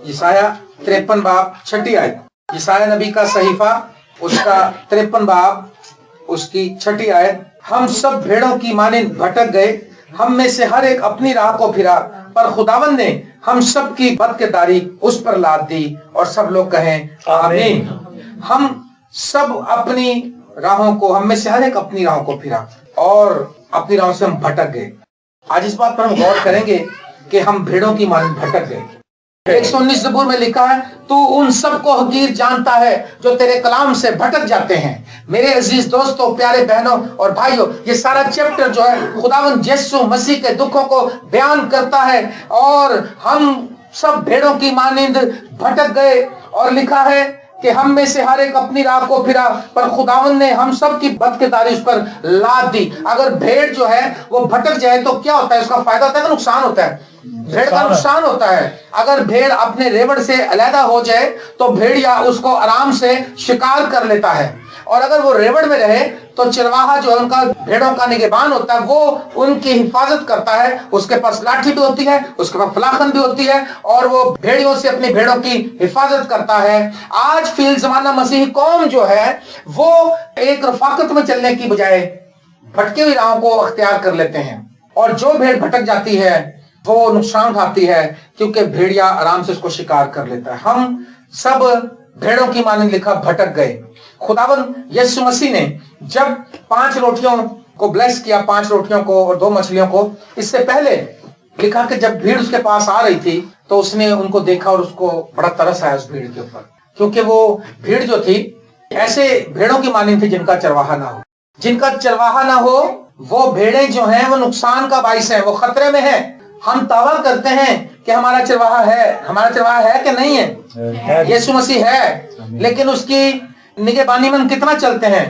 यशाया 53 बाब 6 आयत, यशाया नबी का सहीफा उसका 53 बाब उसकी 6 आयत। हम सब भेड़ों की मानिंद भटक गए, हम में से हर एक अपनी राह को फिरा, पर खुदावन ने हम सब की बदकिरदारी उस पर लाद दी, और सब लोग कहें आमीन। हम सब अपनी राहों को, हम में से हर एक अपनी राहों को फिरा और अपनी राहों से हम भटक गए। आज इस बात पर हम गौर करेंगे कि हम भेड़ों की मानिंद भटक गए। 119 ज़बूर में लिखा है, तू उन सबको हकीर जानता है जो तेरे कलाम से भटक जाते हैं। मेरे अजीज दोस्तों, प्यारे बहनों और भाइयों, ये सारा चैप्टर जो है खुदावंद यीशु मसीह के दुखों को बयान करता है, और हम सब भेड़ों की मानिंद भटक गए, और लिखा है कि हम में से हर एक अपनी राह को फिरा, पर खुदावंद ने हम सब की बदकिरदारी उस पर लाद दी। अगर भेड़ जो है वो भटक जाए तो क्या होता है? उसका फायदा होता है कि नुकसान होता है? भेड़ का नुकसान होता है। अगर भेड़ अपने रेवड़ से अलहदा हो जाए तो भेड़िया उसको आराम से शिकार कर लेता है, और अगर वो रेवड़ में रहे तो चरवाहा जो है उनका भेड़ों का निगहबान होता है, वो उनकी हिफाजत करता है। उसके पास लाठी भी होती है, उसके पास फलाखन भी होती है, और वो भेड़ियों से अपनी भेड़ों की हिफाजत करता है। आज फिल जमाना मसीही कौम जो है वो एक रफाकत में चलने की बजाय भटकी हुई राहों को अख्तियार कर लेते हैं, और जो भेड़ भटक जाती है वो नुकसान उठाती है, क्योंकि भेड़िया आराम से उसको शिकार कर लेता है। हम सब भेड़ों की मानिंद लिखा भटक गए। खुदावंद यीशु मसीह ने जब 5 रोटियों को ब्लेस किया, 5 रोटियों को और 2 मछलियों को, इससे पहले लिखा कि जब भीड़ उसके पास आ रही थी तो उसने उनको देखा और उसको बड़ा तरस आया उस भीड़ के ऊपर, क्योंकि वो भीड़ जो थी ऐसे भेड़ों की मानिंद थी जिनका चरवाहा ना हो। जिनका चरवाहा ना हो वो भेड़ें जो हैं वो नुकसान का बाइस है, वो खतरे में है। हम दावा करते हैं कि हमारा चरवाहा है कि नहीं है? यीशु मसीह है, लेकिन उसकी निगहबानी में हम कितना चलते हैं?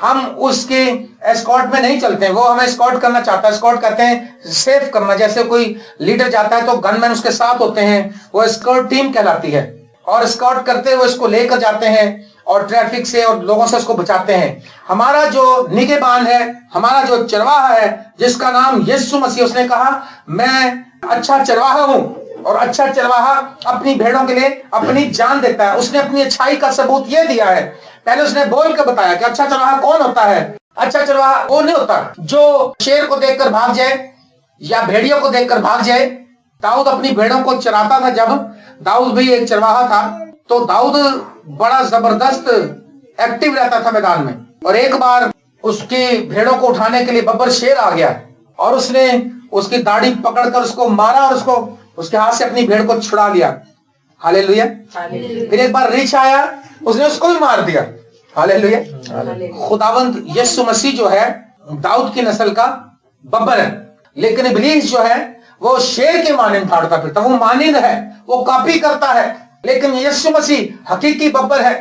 हम उसके एस्कॉर्ट में नहीं चलते हैं। वो हमें एस्कॉर्ट करना चाहता है। एस्कॉर्ट कहते हैं सेफ करना। जैसे कोई लीडर जाता है तो गनमैन उसके साथ होते हैं, वो एस्कॉर्ट टीम कहलाती है, और एस्कॉर्ट करते हुए इसको लेकर जाते हैं और ट्रैफिक से और लोगों से उसको बचाते हैं। हमारा जो निगहबान है, हमारा जो चरवाहा है, जिसका नाम यीशु मसीह, उसने कहा मैं अच्छा चरवाहा हूं, और अच्छा चरवाहा अपनी भेड़ों के लिए अपनी जान देता है। उसने अपनी अच्छाई का सबूत यह दिया है। पहले उसने बोल कर बताया कि अच्छा चरवाहा कौन होता है। अच्छा चरवाहा वो नहीं होता जो शेर को देखकर भाग जाए या भेड़ियों को देखकर भाग जाए। दाऊद अपनी भेड़ों को चराता था। जब दाऊद भी एक चरवाहा था तो दाऊद बड़ा जबरदस्त एक्टिव रहता था मैदान में, और एक बार उसकी भेड़ों को उठाने के लिए बब्बर शेर आ गया, और उसने उसकी दाढ़ी पकड़कर उसको मारा और उसको उसके हाथ से अपनी भेड़ को छुड़ा लिया। हालेलुया। फिर एक बार रीछ आया, उसने उसको भी मार दिया। हालेलुया। खुदावंद यीशु मसीह जो है दाऊद की नस्ल का बब्बर है, लेकिन इब्लीस जो है वो शेर की मानिंद फाड़ता फिरता। वो मानिंद है, वो कॉपी करता है, लेकिन यीशु मसीह हकीकी बब्बर है।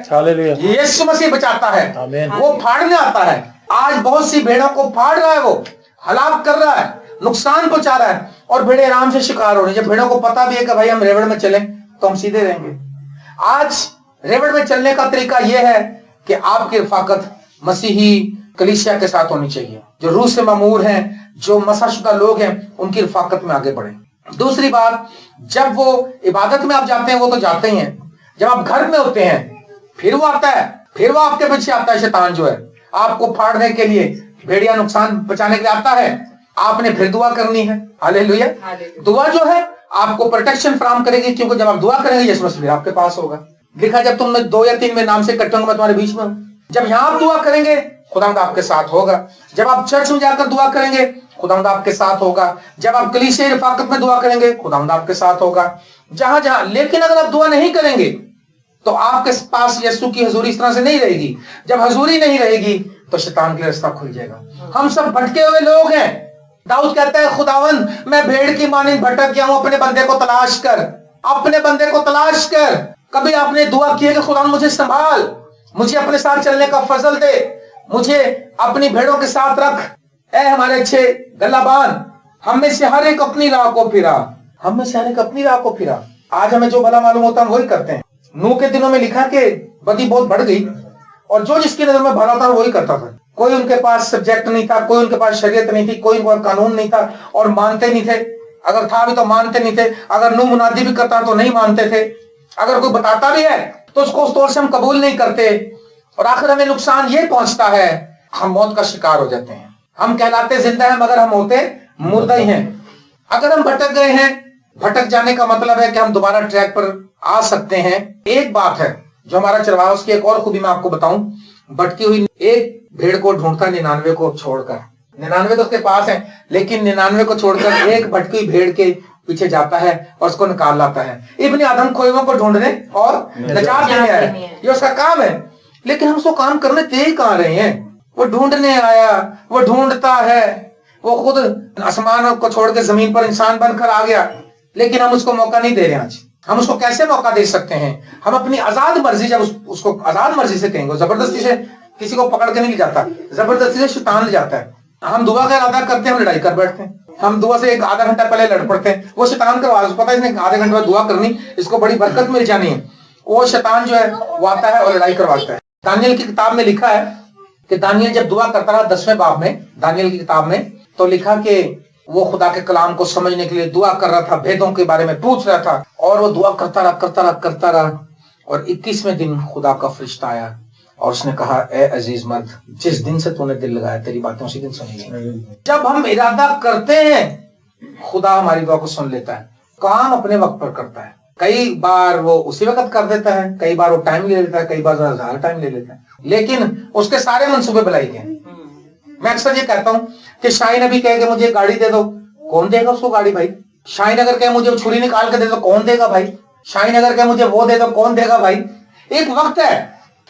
यीशु मसीह बचाता है, वो फाड़ने आता है। आज बहुत सी भेड़ों को फाड़ रहा है, वो हलाक कर रहा है, नुकसान पहुंचा रहा है, और भेड़े आराम से शिकार हो रही है। जब भेड़ों को पता भी है कि भाई हम रेवड़ में चलें तो हम सीधे रहेंगे। आज रेवड़ में चलने का तरीका यह है कि आपकी रफाकत मसीही कलीसिया के साथ होनी चाहिए। जो रूह से मामूर हैं, जो मसाशुदा लोग हैं, उनकी रफाकत में आगे बढ़े। दूसरी बात, जब वो इबादत में आप जाते हैं वो तो जाते ही हैं, जब आप घर में होते हैं फिर वो आता है, फिर वो आपके पीछे आता है। शैतान जो है आपको फाड़ने के लिए, भेड़िया नुकसान बचाने के लिए आता है। आपने फिर दुआ करनी है। हालेलुया। दुआ जो है आपको प्रोटेक्शन फराहम करेगी, क्योंकि जब आप दुआ करेंगे यीशु मसीह आपके पास होगा। लिखा जब तुम 2 या 3 में नाम से इकट्ठे होंगे मैं तुम्हारे बीच में हूं। जब यहां आप दुआ करेंगे खुदावंद आपके साथ होगा। जब आप चर्च में जाकर दुआ करेंगे खुदावंद आपके साथ होगा। जब आप कलीसिया रफाकत में दुआ करेंगे खुदावंद आपके साथ होगा। जहां जहां, लेकिन अगर आप दुआ नहीं करेंगे तो आपके पास यीशु की हजूरी इस तरह से नहीं रहेगी। जब हजूरी नहीं रहेगी तो शैतान के रास्ता खुल जाएगा। हम सब भटके हुए लोग हैं। दाऊद कहता है खुदावंद मैं भेड़ की मानिंद भटक गया हूं, अपने बंदे को तलाश कर, अपने बंदे को तलाश कर। कभी आपने दुआ की है कि खुदावंद मुझे संभाल, मुझे अपने साथ चलने का फजल दे, मुझे अपनी भेड़ों के साथ रख। ऐ हमारे अच्छे गल्लाबान, हम में से हर एक अपनी राह को फिरा, हम में से हर एक अपनी राह को फिरा। आज हमें जो भला मालूम होता है हम वही करते हैं। नूह के दिनों में लिखा कि बदी बहुत बढ़ गई, और जो जिसकी नजर में भला था वही करता था। कोई उनके पास सब्जेक्ट नहीं था, कोई उनके पास शरीयत नहीं थी, कोई उनके पास कानून नहीं था, और मानते नहीं थे। अगर था भी तो मानते नहीं थे। अगर नूह मुनादी भी करता तो नहीं मानते थे। अगर कोई बताता भी है तो उसको उस तौर से हम कबूल नहीं करते, और आखिर हमें नुकसान ये पहुंचता है, हम मौत का शिकार हो जाते हैं। हम कहलाते जिंदा हैं मगर हम होते मुर्दा ही हैं। अगर हम भटक गए हैं, भटक जाने का मतलब है कि हम दोबारा ट्रैक पर आ सकते हैं। एक बात है जो हमारा चरवाहा, उसकी एक और खूबी मैं आपको बताऊं, भटकी हुई एक भेड़ को ढूंढता 99 को छोड़कर। 99 तो उसके पास है, लेकिन 99 को छोड़कर एक भटकी हुई भेड़ के पीछे जाता है और उसको निकाल लाता है। इब्ने आदम खोएवों को ढूंढने और नजात देने आया, ये उसका काम है। लेकिन हम उसको काम करने दे ही कहां रहे हैं? वो ढूंढने आया, वो ढूंढता है, वो खुद आसमान को छोड़ के जमीन पर इंसान बनकर आ गया, लेकिन हम उसको मौका नहीं दे रहे। आज हम उसको कैसे मौका दे सकते हैं? हम अपनी आजाद मर्जी, जब उसको आजाद मर्जी से कहेंगे, जबरदस्ती से किसी को पकड़ के नहीं ले जाता, जबरदस्ती से शैतान ले जाता है। हम दुआ का इरादा करते हैं, हम लड़ाई कर बैठते हैं। हम दुआ से एक आधा घंटा पहले लड़ पड़ते हैं। वो शैतान का आवाज, पता है इसने आधे घंटे बाद दुआ करनी, इसको बड़ी बरकत मिल जानी है। वो शैतान जो है वो आता है और लड़ाई करवाता है। दानियल की किताब में लिखा है कि दानियल जब दुआ करता रहा 10वें बाब में, दानियल की किताब में तो लिखा कि वो खुदा के कलाम को समझने के लिए दुआ कर रहा था, भेदों के बारे में पूछ रहा था, और वो दुआ करता रहा और 21वें दिन खुदा का फरिश्ता आया और उसने कहा, ए अजीज मर्द, जिस दिन से तूने दिल लगाया तेरी बातें उसी दिन सुनेगी। जब हम इरादा करते हैं खुदा हमारी दुआ को सुन लेता है। काम अपने वक्त पर करता है। कई बार वो उसी वक्त कर देता है, कई बार वो टाइम ले लेता है, कई बार ज्यादा टाइम ले लेता है, लेकिन उसके सारे मंसूबे भलाई के। मैं अक्सर ये कहता हूं कि शाहीन नबी कहे कि मुझे गाड़ी दे दो, कौन देगा उसको गाड़ी भाई? शाहीन अगर कहे मुझे छुरी निकाल के दे दो, कौन देगा भाई? शाहीन अगर कहे मुझे वो दे दो, कौन देगा भाई? एक वक्त है,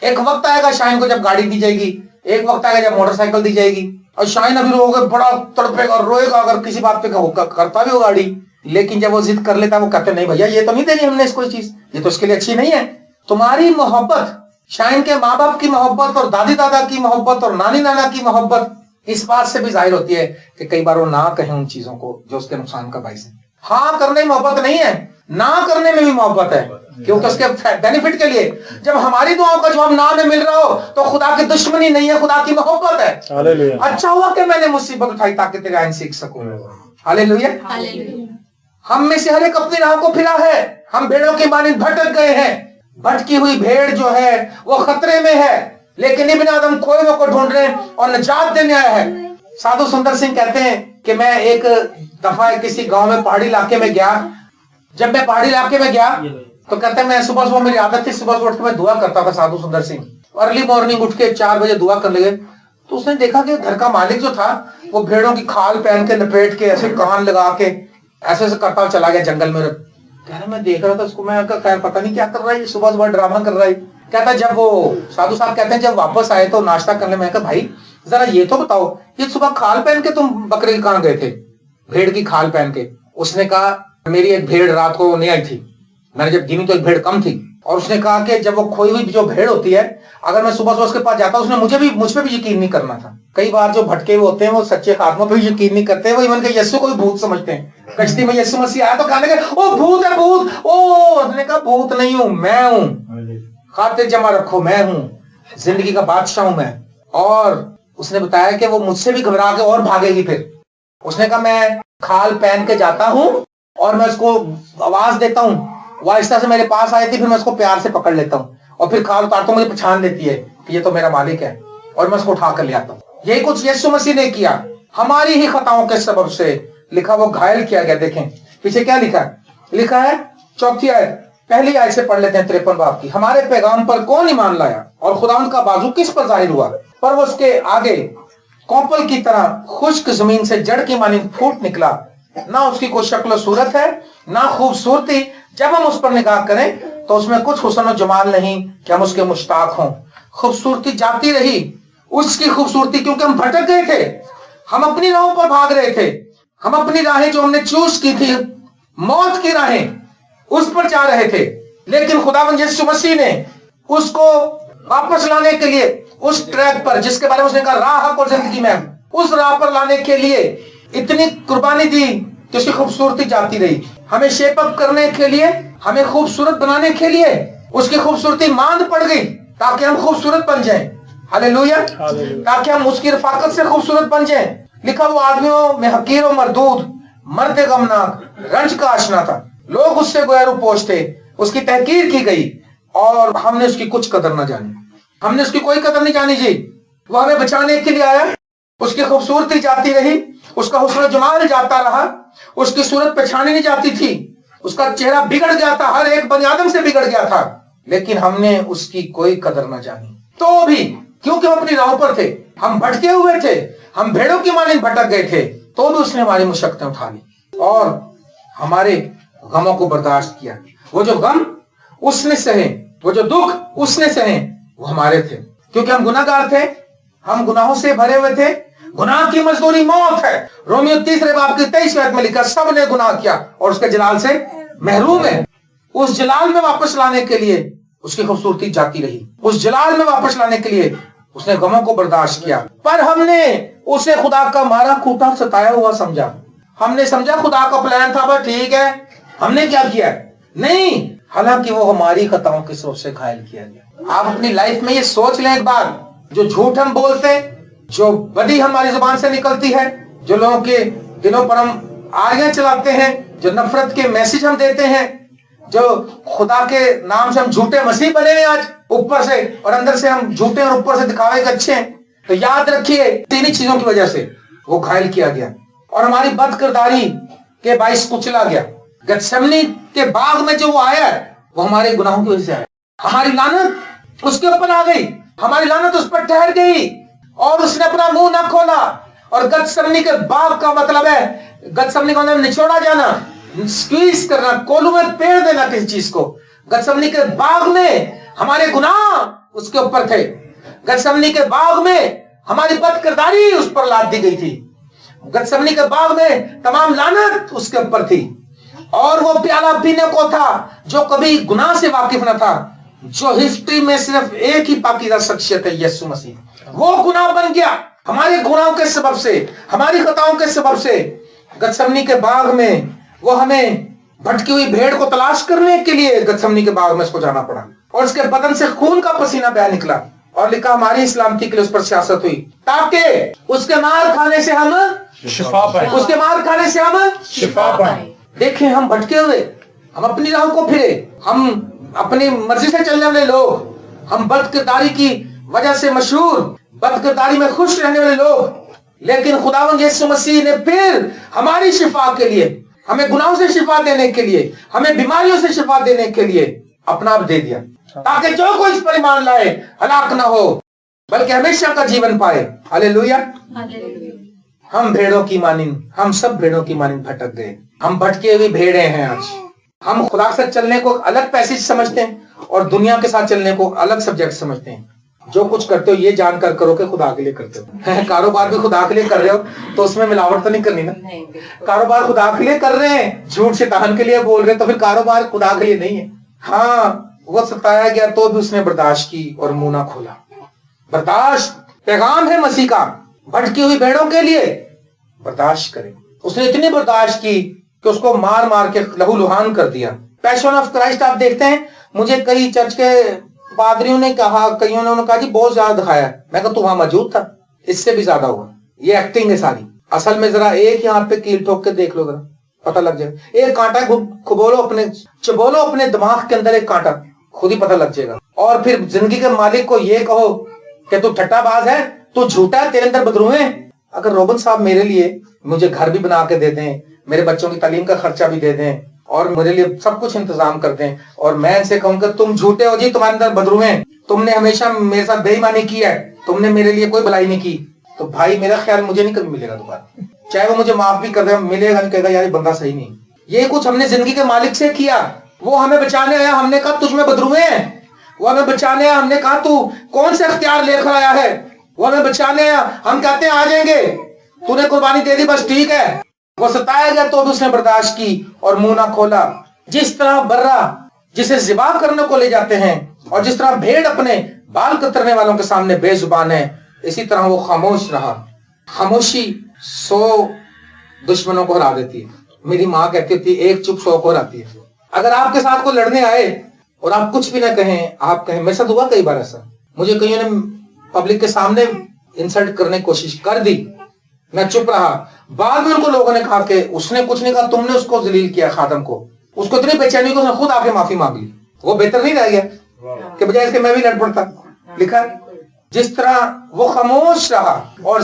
एक वक्त आएगा शाहीन को जब गाड़ी दी जाएगी, एक वक्त आएगा जब मोटरसाइकिल दी जाएगी, और शाहीन अभी रोगे बड़ा तड़पेगा और रोएगा अगर किसी बात पे करता भी हो गाड़ी। लेकिन जब वो जिद कर लेता है, वो कहते नहीं भैया ये तो नहीं देनी हमने इसको चीज, ये तो इसके लिए अच्छी नहीं है। तुम्हारी मोहब्बत, शाहीन के माँ बाप की मोहब्बत और दादी दादा की मोहब्बत और नानी नाना की मोहब्बत इस बात से भी जाहिर होती है कि कई बार वो ना कहें उन चीजों को जो उसके नुकसान का बाइस है। हाँ करने में मोहब्बत नहीं है, ना करने में भी मोहब्बत है, क्योंकि उसके बेनिफिट के लिए। जब हमारी दुआओं का जवाब ना में मिल रहा हो तो खुदा की दुश्मनी नहीं है, खुदा की मोहब्बत है। हालेलुया। अच्छा हुआ कि मैंने मुसीबत उठाई ताकि तेरे आइन सीख सकूं। हालेलुया। हम में से हर एक अपनी राह को फिरा है, हम भेड़ों की मानिंद भटक गए हैं। भटकी हुई भेड़ जो है वो खतरे में है, लेकिन इब्ने आदम खोए को ढूंढने और निजात देने आया है। साधु सुंदर सिंह कहते हैं कि मैं एक दफा किसी गांव में पहाड़ी इलाके में गया। जब मैं पहाड़ी इलाके में गया तो कहते हैं मैं सुबह सुबह, मेरी आदत थी सुबह उठ के मैं दुआ करता था। साधु सुंदर सिंह अर्ली मॉर्निंग उठ के 4 बजे दुआ करने लगे, तो उसने देखा कि घर का मालिक जो था वो भेड़ों की खाल पहन के लपेट के ऐसे कान लगा के ऐसे करता चला गया जंगल में। कह रहा मैं देख रहा था उसको, मैं खैर पता नहीं क्या कर रहा है, सुबह सुबह ड्रामा कर रहा है। कहता जब वो साधु साहब कहते हैं जब वापस आए तो नाश्ता करने में, कहा भाई जरा ये तो बताओ, ये सुबह खाल पहन के तुम बकरे के कहां गए थे? भेड़ की खाल पहन के। उसने कहा मेरी एक भेड़ रात को नहीं आई थी, मैंने जब गिनी तो एक भेड़ कम थी। और उसने कहा कि जब वो खोई हुई जो भेड़ होती है, अगर मैं सुबह सुबह उसके पास जाता, उसने मुझ पे भी यकीन नहीं करना था। कई बार जो भटके हुए होते हैं वो सच्चे खात्मों पे भी यकीन नहीं करते, वो इवन के यीशु को भी भूत समझते हैं। कश्ती में यीशु मसीह आया तो कहने लगे ओ भूत है भूत। ओ उसने कहा भूत नहीं हूं, मैं हूं, खातिर जमा रखो, मैं हूं, जिंदगी का बादशाह हूं मैं। और उसने बताया कि वो मुझसे भी घबरा के और भागेगी। फिर उसने कहा मैं खाल पहन के जाता हूं और मैं उसको आवाज देता हूं, वो आहिस्ता से मेरे पास आई थी, फिर मैं उसको प्यार से पकड़ लेता हूं और फिर खाल उतारता हूं, मुझे पहचान लेती है कि ये तो मेरा मालिक है, और मैं उसको उठा कर ले आता हूं। यही कुछ यीशु मसीह ने किया हमारी ही खताओं के सबब से। लिखा वो घायल किया गया। देखें पीछे क्या लिखा है, लिखा है 4थी आयत, पहली आयत से पढ़ लेते हैं 53 बाब की। हमारे पैगाम पर कौन ईमान लाया और खुदावंद का बाजू किस पर जाहिर हुआ? पर वो उसके आगे कौपल की तरह खुश्क जमीन से जड़ की मानिंद फूट निकला। ना उसकी कोई शक्ल सूरत है ना खूबसूरती, जब हम उस पर निगाह करें तो उसमें कुछ हुस्न और जमाल नहीं कि हम उसके मुश्ताक हों। खूबसूरती जाती रही उसकी खूबसूरती, क्योंकि हम भटक गए थे, हम अपनी राहों पर भाग रहे थे, हम अपनी राहें जो हमने चूज की थी, मौत की राहें, उस पर जा रहे थे। लेकिन खुदावंद यीशु मसीह ने उसको वापस लाने के लिए उस ट्रैक पर जिसके बारे में उसने कहा राह हक और जिंदगी में, उस राह पर लाने के लिए इतनी कुर्बानी दी कि उसकी खूबसूरती जाती रही। हमें शेप अप करने के लिए, हमें खूबसूरत बनाने के लिए उसकी खूबसूरती मांद पड़ गई ताकि हम खूबसूरत बन जाएं। हालेलुया। ताकि हम उसकी रफाकत से खूबसूरत बन जाएं। लिखा वो आदमियों में हकीर और मरदूद, मर्द गमनाक, रंज का आशना था। लोग उससे गोया रूपोश थे, اس کی تحقیر کی گئی اور ہم نے اس کی کچھ قدر نہ جانی. ہم نے اس کی کوئی قدر نہیں جانی جی. وہ ہمیں بچانے کے لیے آیا, اس کی خوبصورتی جاتی رہی, اس کا حسن و جمال جاتا رہا, اس کی صورت پہچانی نہیں جاتی تھی, اس کا چہرہ بگڑ گیا تھا, ہر ایک بنی آدم سے بگڑ گیا تھا, لیکن ہم نے اس کی کوئی قدر نہ جانی. تو بھی کیونکہ ہم اپنی راہوں پر تھے, ہم بھٹکے ہوئے تھے, ہم بھیڑوں کی مانند بھٹک گئے تھے, تو بھی اس نے ہماری مشقتیں اٹھا لی اور ہمارے غموں کو برداشت کیا. وہ جو غم اس نے سہے, وہ جو دکھ اس نے سہے, وہ ہمارے تھے, کیونکہ ہم گناہ گار تھے, ہم گناہوں سے بھرے ہوئے تھے. گناہ کی مزدوری موت ہے. رومیو 3 باب کی 23 آیت میں لکھا, سب نے گناہ کیا اور اس کے جلال سے محروم ہے. اس جلال میں واپس لانے کے لیے اس کی خوبصورتی جاتی رہی, اس جلال میں واپس لانے کے لیے اس نے غموں کو برداشت کیا. پر ہم نے اسے خدا کا مارا کوٹا ستایا ہوا سمجھا. ہم نے سمجھا خدا کا پلان تھا, بس ٹھیک ہے, ہم نے کیا کیا؟ نہیں, حالانکہ وہ ہماری خطاؤں کے سبب سے گھائل کیا گیا. آپ اپنی لائف میں یہ سوچ لیں ایک بار, جو جھوٹ ہم بولتے, جو بدی ہماری زبان سے نکلتی ہے, جو لوگوں کے دلوں پر ہم آریاں چلاتے ہیں, جو نفرت کے میسج ہم دیتے ہیں, جو خدا کے نام سے ہم جھوٹے مسیح بنے ہیں آج اوپر سے, اور اندر سے ہم جھوٹے اور اوپر سے دکھاوے کے اچھے ہیں, تو یاد رکھیے تینی چیزوں کی وجہ سے وہ گھائل کیا گیا اور ہماری بد کرداری کے باعث کچلا گیا. گتسمنی کے باغ میں جو وہ آیا ہے وہ ہمارے گناہوں کی وجہ سے آیا. ہماری لعنت اس کے اوپر آ گئی, ہماری لعنت اس پر ٹھہر گئی اور اس نے اپنا منہ نہ کھولا. اور گتسمنی کے باغ کا مطلب ہے, گتسمنی کا مطلب نچوڑا جانا, سکویز کرنا, کولوں میں پیڑ دینا کسی چیز کو. گتسمنی کے باغ میں ہمارے گناہ اس کے اوپر تھے. گتسمنی کے باغ میں ہماری بد کرداری اس پر لاد دی گئی تھی. گتسمنی کے باغ میں تمام لعنت اس کے اوپر تھی. اور وہ پیالہ پینے کو تھا جو کبھی گناہ سے واقف نہ تھا, جو ہسٹری میں صرف ایک ہی پاکیزہ شخصیت ہے, یسوع مسیح. وہ گناہ بن گیا ہمارے گناہوں کے سبب سے, ہماری خطاؤں کے سبب سے. گتسمنی کے باغ میں وہ ہمیں بھٹکی ہوئی بھیڑ کو تلاش کرنے کے لیے گتسمنی کے باغ میں اس کو جانا پڑا, اور اس کے بدن سے خون کا پسینہ بہہ نکلا, اور لکھا ہماری سلامتی کے لیے اس پر سیاست ہوئی, تاکہ اس کے مار کھانے سے ہم شفا پائیں, اس کے مار کھانے سے ہم شفا پائیں. دیکھیں ہم بھٹکے ہوئے, ہم اپنی راہوں کو پھرے, ہم اپنی مرضی سے چلنے والے لوگ, ہم بد کرداری کی وجہ سے مشہور, بد کرداری میں خوش رہنے والے لوگ, لیکن خداوند یسوع مسیح نے پھر ہماری شفا کے لیے, ہمیں گناہوں سے شفا دینے کے لیے, ہمیں بیماریوں سے شفا دینے کے لیے اپنا آپ دے دیا, تاکہ جو کوئی اس پر ایمان لائے ہلاک نہ ہو بلکہ ہمیشہ کا جیون پائے. ہاللیلویا. ہم بھیڑوں کی مانند, ہم سب بھیڑوں کی مانند بھٹک گئے. ہم بھٹکے ہوئے بھیڑیں ہیں آج. ہم خدا کے ساتھ چلنے کو الگ پیسج سمجھتے ہیں اور دنیا کے ساتھ چلنے کو الگ سبجیکٹ سمجھتے ہیں. جو کچھ کرتے ہو یہ جان کر کرو کہ خدا کے لیے کرتے ہو. کاروبار بھی خدا کے لیے کر رہے ہو تو اس میں ملاوٹ تو نہیں کرنی نا. کاروبار خدا کے لیے کر رہے ہیں, جھوٹ شیطان کے لیے بول رہے ہیں, تو پھر کاروبار خدا کے لیے نہیں ہے. ہاں وہ ستایا گیا تو بھی اس نے برداشت کی اور منہ نہ کھولا. برداشت پیغام ہے مسیح کا, بھٹکی ہوئی بھیڑوں کے لیے برداشت کرے. اس نے اتنی برداشت کی کہ اس کو مار مار کے لہو لہان کر دیا. پیشن آف کرائسٹ آپ دیکھتے ہیں, مجھے کئی چرچ کے پادریوں نے کہا, کئیوں نے کہا جی بہت زیادہ دکھایا ہے. میں کہا تو وہاں موجود تھا, اس سے بھی زیادہ ہوا. یہ ایکٹنگ ہے ساری. اصل میں ذرا ایک یہاں پہ کیل ٹھوک کے دیکھ لو, ذرا پتہ لگ جائے. ایک کانٹا چبولو اپنے دماغ کے اندر ایک کانٹا, خود ہی پتہ لگ جائے گا. اور پھر زندگی کے مالک کو یہ کہو کہ تو ٹھٹا باز ہے, تو جھوٹا ہے, تیرے اندر بدروئیں. اگر روبن صاحب میرے لیے مجھے گھر بھی بنا کے دے دیں, میرے بچوں کی تعلیم کا خرچہ بھی دے دیں, اور میرے لیے سب کچھ انتظام کر دیں, اور میں ان سے کہوں کہ تم جھوٹے ہو جی, تمہارے اندر بدروئیں, تم نے ہمیشہ میرے ساتھ بے ایمانی کی ہے, تم نے میرے لیے کوئی بھلائی نہیں کی, تو بھائی میرا خیال مجھے نہیں کبھی ملے گا دوبارہ. چاہے وہ مجھے معاف بھی کر دے, ملے گا نہیں, کہے گا یار یہ بندہ صحیح نہیں. یہ کچھ ہم نے زندگی کے مالک سے کیا. وہ ہمیں بچانے آیا, ہم نے کہا تجھ میں بدروئیں ہیں. وہ ہمیں بچانے آیا, ہم نے کہا تو کون سے اختیار لے کر آیا ہے. وہ ہمیں بچانے آیا, ہم کہتے ہیں آ جائیں گے, تو نے قربانی دے دی بس ٹھیک ہے. وہ ستایا گیا تو بھی اس نے برداشت کی اور منہ نہ کھولا. جس طرح برا جسے ذبح کرنے کو لے جاتے ہیں, اور جس طرح بھیڑ اپنے بال کترنے والوں کے سامنے بے زبان ہے, اسی طرح وہ خاموش رہا. خاموشی 100 دشمنوں کو ہرا دیتی ہے. میری ماں کہتی تھی ایک چپ 100 کو ہراتی ہے. اگر آپ کے ساتھ کوئی لڑنے آئے اور آپ کچھ بھی نہ کہیں, آپ کہیں, میرے ساتھ ہوا کئی بار ایسا, مجھے کئیوں نے پبلک کے سامنے انسلٹ کرنے کی کوشش کر دی, میں چپ رہا. بعد میں ان کو لوگوں نے کہا کہ اس نے کچھ نہیں کہا, تم نے اس کو ذلیل کیا خادم کو. اس کو اتنی بے چینی کو اس نے خود آ کے معافی مانگ لی. وہ بہتر نہیں رہ گیا کہ بجائے اس کے میں بھی لڑ پڑتا. لکھا جس طرح وہ خاموش رہا اور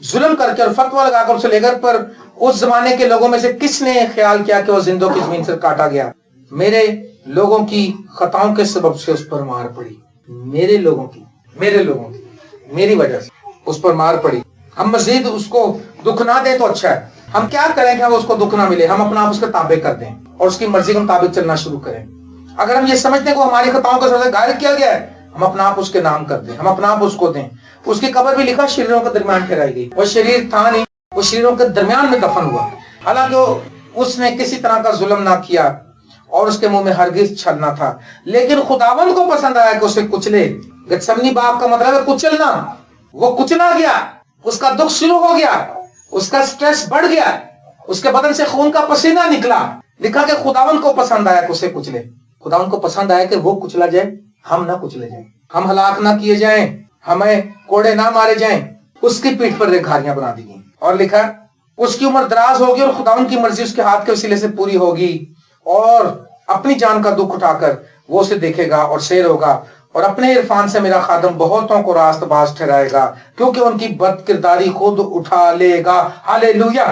ظلم کر کے اور فتویٰ لگا کر اسے لے کر پر اس زمانے کے لوگوں میں سے کس نے خیال کیا کہ وہ زندوں کی زمین سے کاٹا گیا. میرے لوگوں کی خطاؤں کے سبب سے اس پر مار پڑی. میرے لوگوں کی میری وجہ سے اس پر مار پڑی. ہم مزید اس کو دکھ نہ دیں تو اچھا ہے. ہم کیا کریں کہ اس کو دکھ نہ ملے؟ ہم اپنا آپ اس کے تابع کر دیں اور اس کی مرضی کے مطابق چلنا شروع کریں. اگر ہم یہ سمجھتے ہیں کہ ہماری خطاؤں کا سبب سے گھائل کیا گیا ہے, ہم اپنا آپ اس کے نام کر دیں, ہم اپنا آپ اس کو دیں. اس کی قبر بھی لکھا شریروں کے درمیان ٹھہرائی گئی. وہ شریر تھا نہیں, وہ شریروں کے درمیان میں دفن ہوا. حالانکہ اس نے کسی طرح کا ظلم نہ کیا اور اس کے منہ میں ہرگز چھل نہ تھا, لیکن خداوند کو پسند آیا کہ اسے کچلے. گتسمنی باپ کا مطلب ہے کچلنا. وہ کچلا گیا, اس کا دکھ شروع ہو گیا, اس کا سٹریس بڑھ گیا, اس کے بدن سے خون کا پسینہ نکلا. لکھا کہ خداوند کو پسند آیا کہ اسے کچلے. خداوند کو پسند آیا کہ وہ کچلا جائے, ہم نہ کچلے جائیں, ہم ہلاک نہ کیے جائیں, ہمیں کوڑے نہ مارے جائیں. اس کی پیٹھ پر گھاریاں بنا دی گئیں. اور لکھا اس کی عمر دراز ہوگی اور خداوند کی مرضی اس کے ہاتھ کے وسیلے سے پوری ہوگی, اور اپنی جان کا دکھ اٹھا کر وہ اسے دیکھے گا اور سیر ہوگا. اور اپنے عرفان سے میرا خادم بہتوں کو راست باز ٹھہرائے گا, کیونکہ ان کی بد کرداری خود اٹھا لے گا. ہاللیلویا.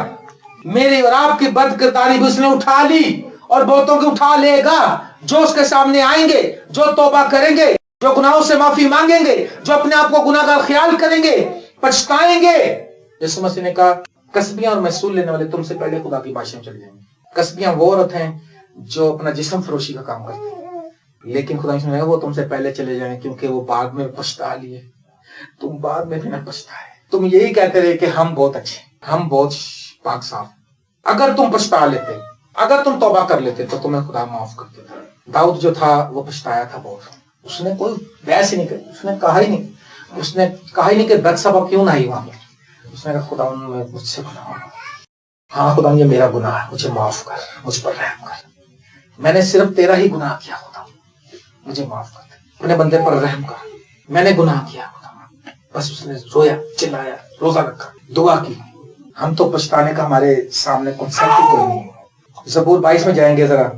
میری اور آپ کی بد کرداری بھی اس نے اٹھا لی اور بہتوں کی اٹھا لے گا. جو اس کے سامنے آئیں گے, جو توبہ کریں گے, جو گناہوں سے معافی مانگیں گے, جو اپنے آپ کو گناہ کا خیال کریں گے, پچھتائیں گے. یسوع مسیح نے کہا کسبیاں اور محصول لینے والے تم سے پہلے خدا کی بادشاہی میں چلے جائیں گے. کسبیاں وہ عورت ہیں جو اپنا جسم فروشی کا کام کرتے ہیں, لیکن خدا نے وہ تم سے پہلے چلے جائیں کیونکہ وہ بعد میں پچھتا لیے. تم بعد میں بھی نہ پچھتائے. تم یہی کہتے رہے کہ ہم بہت اچھے, ہم بہت پاک صاف. اگر تم پچھتا لیتے, اگر تم توبہ کر لیتے تو تمہیں خدا معاف کر دیتا. داؤد جو تھا وہ پچھتایا تھا بہت. اس نے کوئی بحث ہی نہیں کری, اس نے کہا ہی نہیں کہ بتسبہ کیوں نہ آئی وہاں پر. اس نے کہا خدا مجھ سے گناہ ہو, ہاں خدا یہ میرا گناہ ہے, مجھے معاف کر, مجھ پر رحم کر. میں نے صرف تیرا ہی گناہ کیا, خدا مجھے معاف کر دے, اپنے بندے پر رحم کر, میں نے گناہ کیا خدا. بس اس نے رویا, چلایا, روزہ رکھا, دعا کی. ہم تو پچھتانے کا ہمارے سامنے کنسپٹ کوئی نہیں ہے. زبور 22 میں جائیں گے, ذرا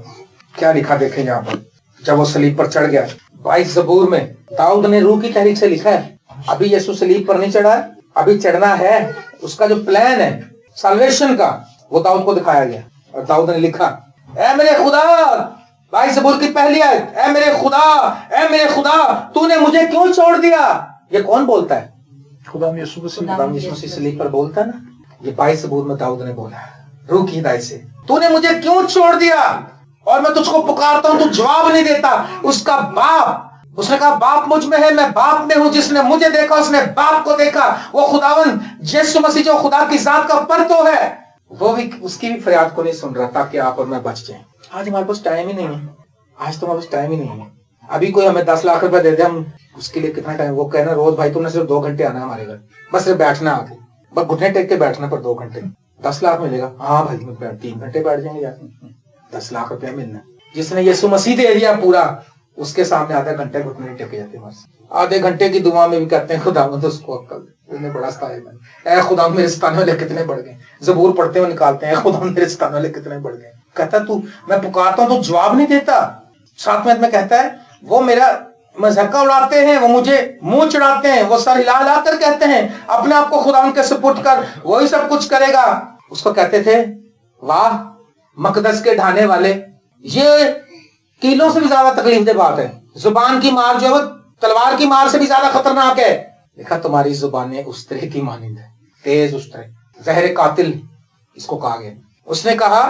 کیا لکھا دیکھیں یہاں پر. جب وہ صلیب پر چڑھ گیا 22 زبور میں داؤد نے روح کی تحریک سے لکھا ہے. ابھی یسوع صلیب پر نہیں چڑھا, ابھی چڑھنا ہے. اس کا جو پلان ہے سالویشن کا وہ داؤد کو دکھایا گیا, اور داؤد نے لکھا اے میرے خدا, 22 زبور کی پہلی آیت, اے میرے خدا, اے میرے خدا, تو نے مجھے کیوں چھوڑ دیا. یہ کون بولتا ہے؟ خدا یسوع مسیح صلیب پر بولتا ہے نا. یہ 22 زبور میں داؤد نے بولا روح کی ہدایت سے, تو نے مجھے کیوں چھوڑ دیا اور میں تجھ کو پکارتا ہوں تو جواب نہیں دیتا. اس کا باپ, اس نے کہا باپ مجھ میں ہے, میں باپ میں ہوں. جس نے مجھے دیکھا اس نے باپ کو دیکھا. وہ خداوند یسوع مسیح جو خدا کی ذات کا پرتو ہے, وہ بھی اس کی بھی فریاد کو نہیں سن رہا تاکہ آپ اور میں بچ جائیں. آج ہمارے پاس ٹائم ہی نہیں ہے, آج تو ہمارے پاس ٹائم ہی نہیں ہے. ابھی کوئی ہمیں 10 لاکھ روپے دے دے, ہم اس کے لیے کتنا ٹائم, وہ کہنا روز بھائی تم نے صرف 2 گھنٹے آنا ہمارے گھر, بس صرف بیٹھنا آ کے, بس گھٹنے ٹیک کے بیٹھنا پر 2 گھنٹے, 10 لاکھ ملے گا. ہاں بھائی 3 گھنٹے بیٹھ جائیں گے, 10 لاکھ روپے ملنا. جس نے یسوع مسیح دے دیا پورا, اس کے سامنے آدھے گھنٹے گھٹنے نہیں ٹکے جاتے. آدھے گھنٹے کی دعا میں بھی کہتے ہیں خدا اس کو عقل دے, بڑا ستایا میں, اے خدا میرے ستانے والے کتنے بڑھ گئے. زبور پڑھتے ہوئے نکالتے ہیں, خدا میرے ستانے والے کتنے بڑھ گئے. کہتا تو میں پکارتا ہوں تو جواب نہیں دیتا. 7 میں کہتا ہے وہ میرا مذہقہ اڑاتے ہیں, وہ مجھے منہ چڑھاتے ہیں, وہ سر ہلا ہلا کر کہتے ہیں اپنے آپ کو خدا ان کے سپرد کر, وہی سب کچھ کرے گا. اس کو کہتے تھے واہ مقدس کے ڈھانے والے. یہ کیلوں سے بھی زیادہ تکلیف دہ بات ہے. زبان کی مار جو ہے تلوار کی مار سے بھی زیادہ خطرناک ہے. دیکھا تمہاری زبانیں استرے کی مانند ہے, تیز استرے, زہر قاتل اس کو کہا گیا. اس نے کہا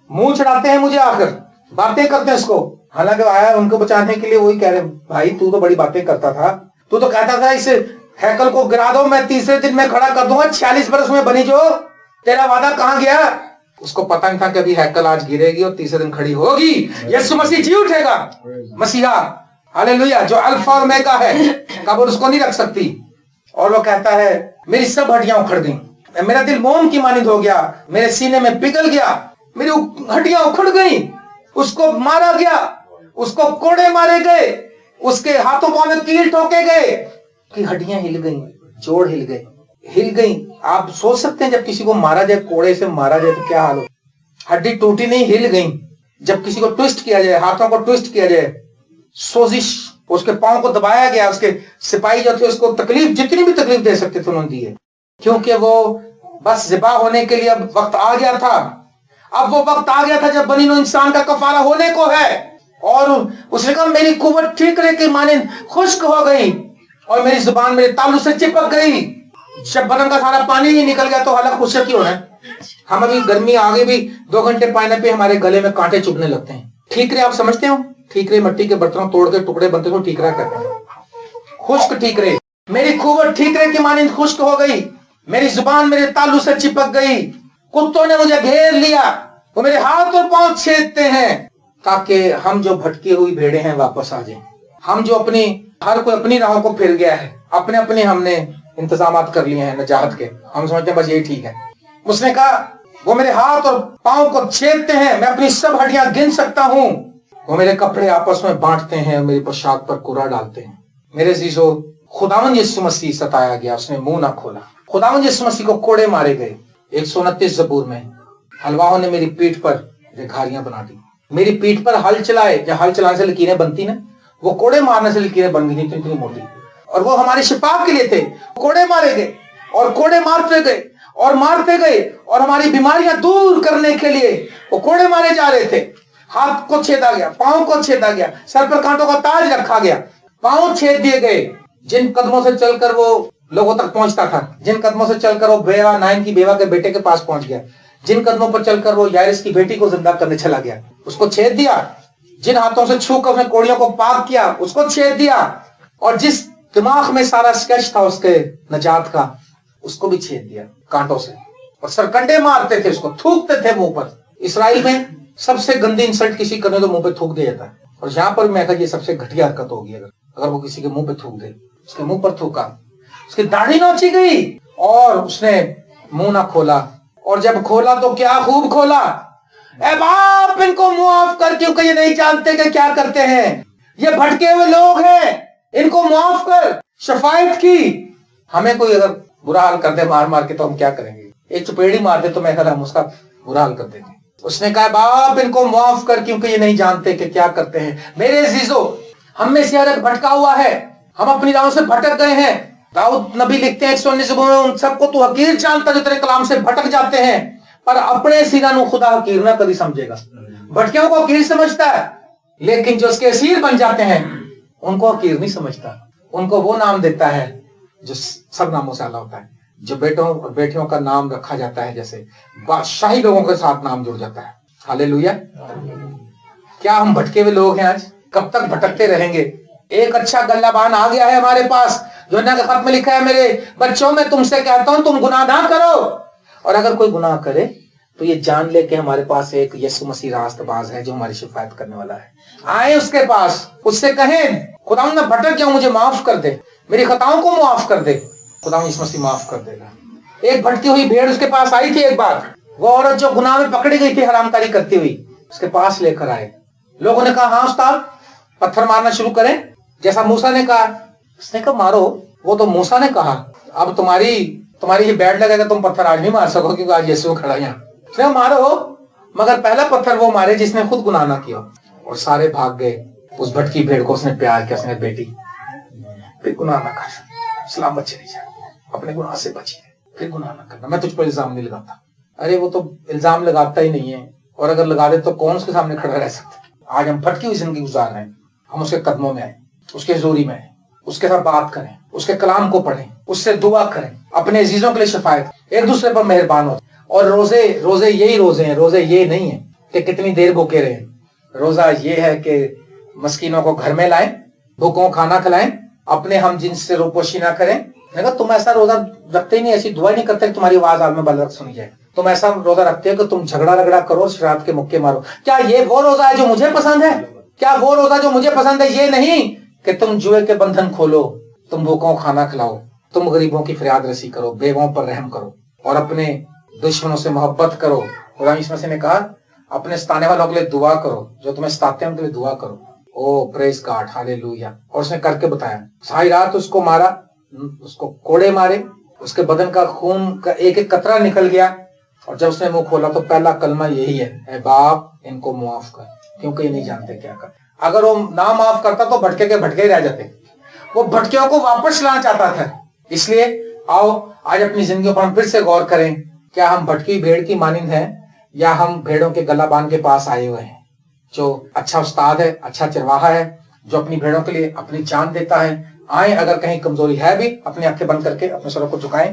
منہ چڑھاتے ہیں مجھے, آخر باتیں کرتے ہیں اس کو. حالانکہ آیا ان کو بچانے کے لیے, وہی کہہ رہے بھائی تو تو بڑی باتیں کرتا تھا, تو کہتا تھا اس ہیکل کو گرا دو, میں 3 دن میں کھڑا کر دوں گا. 46 برس میں بنی جو تیرا وعدہ کہاں گیا. اس کو پتہ نہیں تھا کہ ابھی ہیکل آج گرے گی اور 3 دن کھڑی ہوگی. یسوع مسیح جی اٹھے گا, مسیحا ہاللیلویا, جو الفا اور اومیگا ہے, قبر اس کو نہیں رکھ سکتی. اور وہ کہتا ہے میری سب ہڈیاں اکھڑ گئیں, میرا دل موم کی مانند ہو گیا, میرے سینے میں پگھل گیا, میری ہڈیاں اکھڑ گئیں. اس کو مارا گیا, اس کو کوڑے مارے گئے, اس کے ہاتھوں پاؤں میں کیل ٹھوکے گئے, کہ ہڈیاں ہل گئیں, جوڑ ہل گئیں. آپ سوچ سکتے ہیں جب کسی کو مارا جائے, کوڑے سے مارا جائے تو کیا حال ہو. ہڈی ٹوٹی نہیں, ہل گئیں. जब किसी को ट्विस्ट किया जाए, हाथों को ट्विस्ट किया जाए, सोजिश, उसके पांव को दबाया गया, उसके सिपाही जो थे उसको तकलीफ, जितनी भी तकलीफ दे सकते थे उन्होंने दी है, क्योंकि वो बस ज़िबा होने के लिए अब वक्त आ गया था। अब वो वक्त आ गया था जब बनी नूह इंसान का कफारा होने को है। और उसने कहा मेरी कुव्वत ठीकरे की मानिंद खुश्क हो गई और मेरी जुबान मेरे तालू से चिपक गई। जब बदन का सारा पानी ही निकल गया तो हालत खुश्क ही होना है। हम अभी गर्मी आगे भी 2 घंटे पाने पे हमारे गले में कांटे चुभने लगते हैं। ठीकरे आप समझते हो? ठीकरे मिट्टी के बर्तनों तोड़ के टुकड़े बनते तो ठीकरा कहते हैं। खुश्क ठीकरे, मेरी कुव्वत ठीकरे की मानिंद खुश्क हो गई, मेरी जुबान मेरे तालू से चिपक गई, कुत्तों ने मुझे घेर लिया, वो मेरे हाथ और पांव छेदते हैं, ताकि हम जो भटकी हुई भेड़े हैं वापस आ जाएं। हम जो अपनी, हर कोई अपनी राहों को फिर गया है, अपने अपने हमने इंतजामात कर लिए हैं नजात के, हम समझते हैं बस यही ठीक है। उसने कहा वो मेरे हाथ और पांव को छेदते हैं, मैं अपनी सब हड्डियां गिन सकता हूं, वो मेरे कपड़े आपस में बांटते हैं, मेरी पोशाक पर कूड़ा डालते हैं। मेरे अजीजों, खुदावंद यीशु मसीह सताया गया, उसने मुंह ना खोला। खुदावंद यीशु मसीह को कोड़े मारे गए। 129 जबूर में, हलवाहों ने मेरी पीठ पर रेखारियां बना दी। मेरी पीठ पर हल चलाए, जब हल चलाने से लकीरें बनती ना, वो कोड़े मारने से लकीरें बन गई थी, इतनी मोटी, और वो हमारी शिफा के लिए थे। कोड़े मारे गए और कोड़े मारते गए और मारते गए, और हमारी बीमारियां दूर करने के लिए वो कोड़े मारे जा रहे थे। हाथ को छेदा गया, पांव को छेदा गया, सर पर कांटों का ताज रखा गया, पांव छेद दिए गए। जिन कदमों से चलकर वो लोगों तक पहुंचता था, जिन कदमों से चलकर वो बेवा, नाइन की बेवा के बेटे के पास पहुंच गया, जिन कदमों पर चलकर वो यारिस की बेटी को जिंदा करने चला गया, उसको छेद दिया। जिन हाथों से छूकर उसने कोड़ियों को पाक किया, उसको छेद दिया। और जिस दिमाग में सारा स्केच था उसके नजात का, उसको भी छेद दिया कांटों से। और सरकंडे मारते थे, उसको थूकते थे मुंह पर। इसराइल में सबसे गंदी इंसल्ट किसी करने तो मुंह पे थूक दिया जाता है, और यहां पर मैं कहा ये सबसे घटिया हरकत होगी। अगर वो किसी के मुंह पे थूक दे, उसके मुंह पर थूका, उसकी दाढ़ी नोची गई और उसने मुंह ना खोला, और जब खोला तो क्या खूब खोला, ए बाप इनको मुआफ कर, क्योंकि ये नहीं जानते कि क्या करते हैं, ये भटके हुए लोग हैं, इनको मुआफ कर। शफायत की। हमें कोई अगर बुरा हाल कर दे मार मार के तो हम क्या करेंगे? एक चपेड़ी मार दे तो मैं कहता हम उसका बुरा हाल कर देंगे। उसने कहा बाप इनको मुआफ कर, क्योंकि ये नहीं जानते कि क्या करते हैं। मेरे अजीजों, हम में से हर एक भटका हुआ है, हम अपनी राहों से भटक गए हैं। दाऊद नबी लिखते हैं 119 में, उन सबको तू हकीर जानता जो तेरे कलाम से भटक जाते हैं, पर अपने सीना नु खुदा हकीर ना कभी समझेगा। भटकियों को हकीर समझता है, लेकिन जो उसके असीर बन जाते हैं उनको हकीर नहीं समझता। उनको वो नाम देता है जो सब नामों से आला होता है, जो बेटों और बेटियों का नाम रखा जाता है, जैसे बादशाही लोगों के साथ नाम जुड़ जाता है। हालेलुया। क्या हम भटके हुए लोग हैं आज? कब तक भटकते रहेंगे? एक अच्छा गल्लाबान आ गया है हमारे पास, जो ना के खत में लिखा है, मेरे बच्चों में तुमसे कहता हूं तुम गुनाह ना करो, और अगर कोई गुनाह करे तो ये जान ले कि हमारे पास एक यीशु मसीह रास्तबाज है जो हमारी शिफायत करने वाला है। आए उसके पास, उससे कहें खुदा मैं भटक गया हूं, मुझे माफ कर दे, मेरी खताओं को माफ कर दे। खुदा यीशु मसीह माफ कर देगा। एक भटकी हुई भेड़ उसके पास आई थी एक बार, वो औरत जो गुनाह में पकड़ी गई थी हरामकारी करती हुई, उसके पास लेकर आए। लोगों ने कहा हाँ उस्ताद, पत्थर मारना शुरू करें जैसा मूसा ने कहा। उसने कहा मारो। वो तो मूसा ने कहा, अब तुम्हारी ये बैड लगेगा, तुम पत्थर आज नहीं मार सको क्योंकि आज यीशु खड़ा यहाँ। उसने मारो, मगर पहला पत्थर वो मारे जिसने खुद गुनाह ना किया। और सारे भाग गए। उस भटकी भेड़ को उसने प्यार किया, उसने बेटी फिर गुनाह ना कर, सलामत चली जा, अपने गुनाह से बची है, फिर गुनाह ना करना, मैं तुझ पर इल्जाम नहीं लगाता। अरे वो तो इल्जाम लगाता ही नहीं है, और अगर लगा दे तो कौन उसके सामने खड़ा रह सकता। आज हम भटकी हुई जिंदगी गुजार रहे हैं, हम उसके कदमों में आए, उसके हजूरी में आए, उसके साथ बात करें, उसके कलाम को पढ़ें, उससे दुआ करें, अपने अजीजों के लिए शफायत, एक दूसरे पर मेहरबान हो। और रोजे यही रोजे हैं, रोजे ये नहीं है कि कितनी देर भूखे रहे। रोजा ये है कि मस्कीनों को घर में लाएं, भूखों खाना खिलाएं, अपने हम जिनसे रूपोशी ना करें। तुम ऐसा रोजा रखते ही नहीं, ऐसी दुआ नहीं करते कि तुम्हारी आवाज आग में बलरक सुनी जाए। तुम ऐसा रोजा रखते हो कि तुम झगड़ा रगड़ा करो, शराब के मुक्के मारो। क्या ये वो रोजा है जो मुझे पसंद है? क्या वो रोजा जो मुझे पसंद है ये नहीं कि तुम जुए के बंधन खोलो, तुम भूखों खाना खिलाओ, तुम गरीबों की फरियाद रसी करो, बेवों पर रहम करो, और अपने दुश्मनों से मोहब्बत करो। खुदा यीशु मसीह ने कहा अपने सताने वालों के लिए दुआ करो, जो तुम्हें सताते हैं उनके लिए दुआ करो। ओ प्रेज गॉड, हालेलुया। और उसने करके बताया, सारी रात उसको मारा, उसको कोड़े मारे, उसके बदन का खून का एक एक कतरा निकल गया, اور جب اس نے منہ کھولا تو پہلا کلمہ یہی ہے، اے باپ ان کو معاف کر، کیونکہ یہ نہیں جانتے کیا کرتے۔ اگر وہ نہ معاف کرتا تو بھٹکے کے بھٹکے ہی رہ جاتے، وہ بھٹکیوں کو واپس لانا چاہتا تھا۔ اس لیے آؤ آج اپنی زندگیوں پر ہم پھر سے غور کریں، کیا ہم بھٹکی بھیڑ کی مانند ہیں یا ہم بھیڑوں کے گلہ بان کے پاس آئے ہوئے ہیں، جو اچھا استاد ہے، اچھا چرواہا ہے، جو اپنی بھیڑوں کے لیے اپنی جان دیتا ہے۔ آئیں اگر کہیں کمزوری ہے بھی، اپنی آنکھیں بند کر کے اپنے سروں کو جھکائیں۔